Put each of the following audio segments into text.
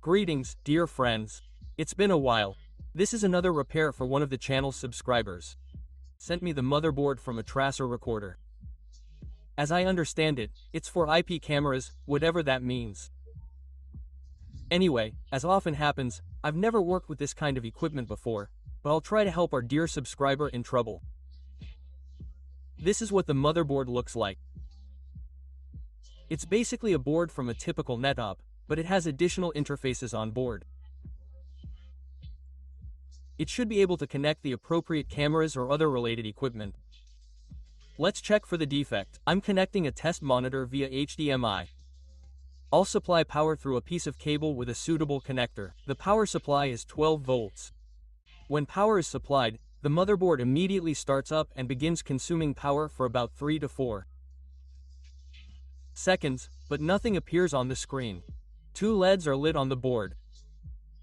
Greetings, dear friends. It's been a while. This is another repair for one of the channel's subscribers. Sent me the motherboard from a TRASSIR recorder. As I understand it, it's for IP cameras, whatever that means. Anyway, as often happens, I've never worked with this kind of equipment before, but I'll try to help our dear subscriber in trouble. This is what the motherboard looks like. It's basically a board from a typical NetOp, but it has additional interfaces on board. It should be able to connect the appropriate cameras or other related equipment. Let's check for the defect. I'm connecting a test monitor via HDMI. I'll supply power through a piece of cable with a suitable connector. The power supply is 12 volts. When power is supplied, the motherboard immediately starts up and begins consuming power for about 3 to 4 seconds, but nothing appears on the screen. 2 LEDs are lit on the board.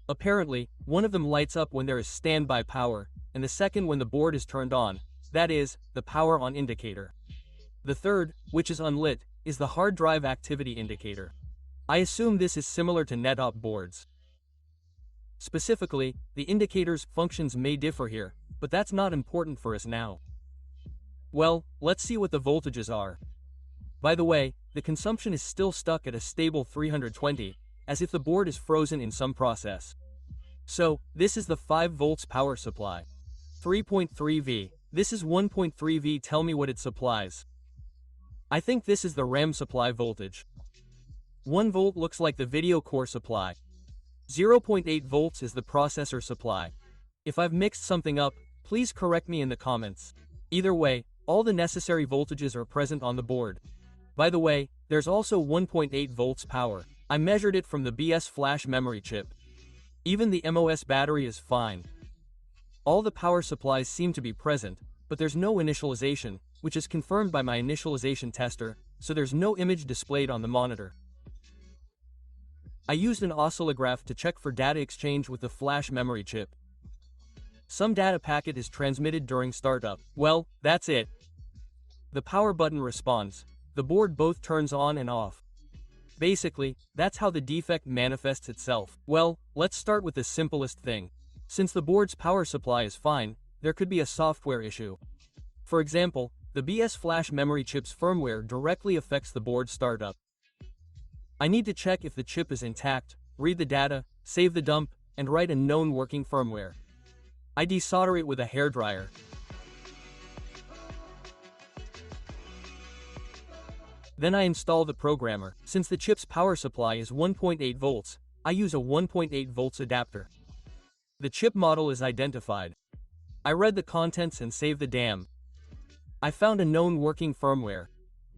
Apparently, one of them lights up when there is standby power, and the second when the board is turned on, that is, the power on indicator. The third, which is unlit, is the hard drive activity indicator. I assume this is similar to NetOp boards. Specifically, the indicator's functions may differ here, but that's not important for us now. Well, let's see what the voltages are. By the way, the consumption is still stuck at a stable 320, as if the board is frozen in some process. So, this is the 5 volts power supply. 3.3 V. This is 1.3 V. Tell me what it supplies. I think this is the RAM supply voltage. 1 volt looks like the video core supply. 0.8 volts is the processor supply. If I've mixed something up, please correct me in the comments. Either way, all the necessary voltages are present on the board. By the way, there's also 1.8 volts power. I measured it from the BS flash memory chip. Even the MOS battery is fine. All the power supplies seem to be present, but there's no initialization, which is confirmed by my initialization tester, so there's no image displayed on the monitor. I used an oscillograph to check for data exchange with the flash memory chip. Some data packet is transmitted during startup. Well, that's it. The power button responds. The board both turns on and off. Basically, that's how the defect manifests itself. Well, let's start with the simplest thing. Since the board's power supply is fine, there could be a software issue. For example, the BS flash memory chip's firmware directly affects the board startup. I need to check if the chip is intact, read the data, save the dump, and write a known working firmware. I desolder it with a hairdryer. Then I install the programmer. Since the chip's power supply is 1.8 volts, I use a 1.8 volts adapter. The chip model is identified. I read the contents and saved the DAM. I found a known working firmware.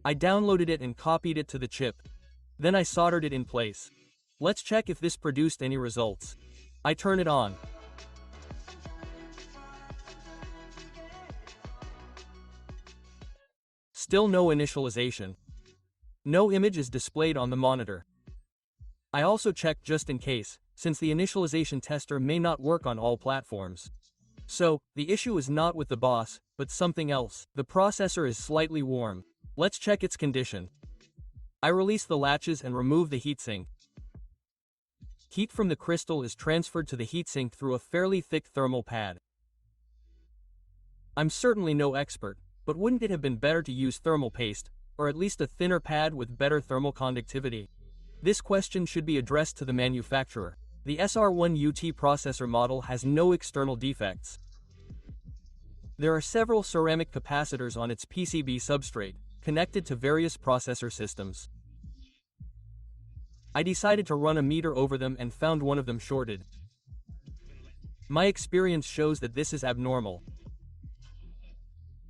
I downloaded it and copied it to the chip. Then I soldered it in place. Let's check if this produced any results. I turn it on. Still no initialization. No image is displayed on the monitor. I also checked just in case, since the initialization tester may not work on all platforms. So, the issue is not with the BOS, but something else. The processor is slightly warm. Let's check its condition. I release the latches and remove the heatsink. Heat from the crystal is transferred to the heatsink through a fairly thick thermal pad. I'm certainly no expert, but wouldn't it have been better to use thermal paste, or at least a thinner pad with better thermal conductivity? This question should be addressed to the manufacturer. The SR1UT processor model has no external defects. There are several ceramic capacitors on its PCB substrate, connected to various processor systems. I decided to run a meter over them and found one of them shorted. My experience shows that this is abnormal.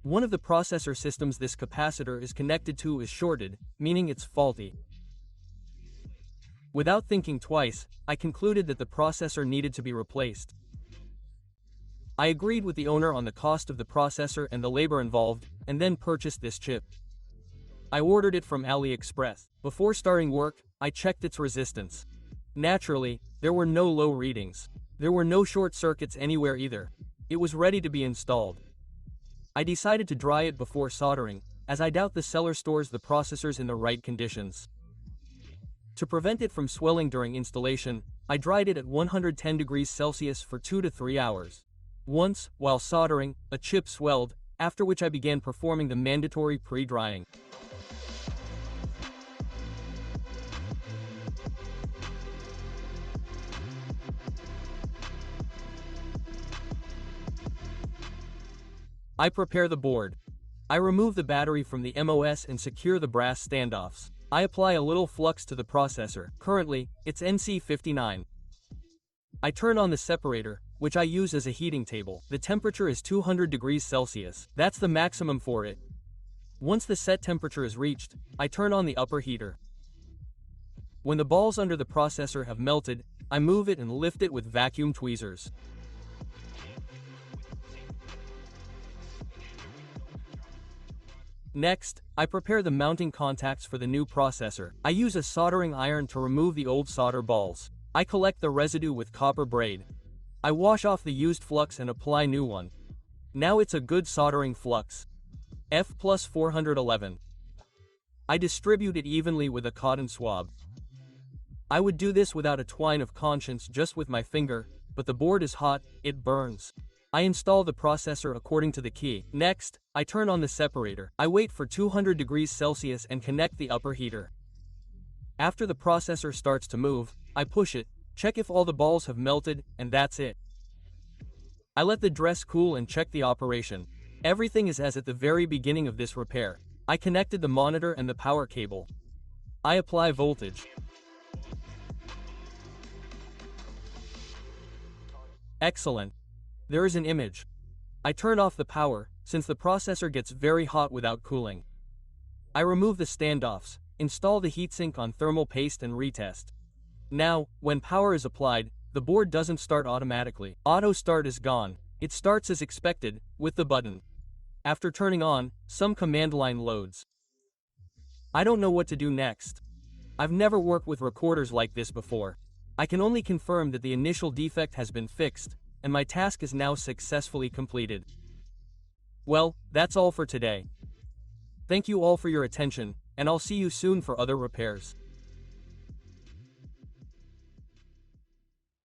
One of the processor systems this capacitor is connected to is shorted, meaning it's faulty. Without thinking twice, I concluded that the processor needed to be replaced. I agreed with the owner on the cost of the processor and the labor involved, and then purchased this chip. I ordered it from AliExpress. Before starting work, I checked its resistance. Naturally, there were no low readings. There were no short circuits anywhere either. It was ready to be installed. I decided to dry it before soldering, as I doubt the seller stores the processors in the right conditions. To prevent it from swelling during installation, I dried it at 110 degrees Celsius for 2 to 3 hours. Once, while soldering, a chip swelled, after which I began performing the mandatory pre-drying. I prepare the board. I remove the battery from the MOS and secure the brass standoffs. I apply a little flux to the processor. Currently, it's NC59. I turn on the separator, which I use as a heating table. The temperature is 200 degrees Celsius. That's the maximum for it. Once the set temperature is reached, I turn on the upper heater. When the balls under the processor have melted, I move it and lift it with vacuum tweezers. Next, I prepare the mounting contacts for the new processor. I use a soldering iron to remove the old solder balls. I collect the residue with copper braid. I wash off the used flux and apply new one. Now it's a good soldering flux. F+ 411. I distribute it evenly with a cotton swab. I would do this without a twine of conscience, just with my finger, but the board is hot, it burns. I install the processor according to the key. Next, I turn on the separator. I wait for 200 degrees Celsius and connect the upper heater. After the processor starts to move, I push it, check if all the balls have melted, and that's it. I let the dress cool and check the operation. Everything is as at the very beginning of this repair. I connected the monitor and the power cable. I apply voltage. Excellent. There is an image. I turn off the power, since the processor gets very hot without cooling. I remove the standoffs, install the heatsink on thermal paste and retest. Now, when power is applied, the board doesn't start automatically. Auto start is gone. It starts as expected, with the button. After turning on, some command line loads. I don't know what to do next. I've never worked with recorders like this before. I can only confirm that the initial defect has been fixed, and my task is now successfully completed. Well, that's all for today. Thank you all for your attention, and I'll see you soon for other repairs.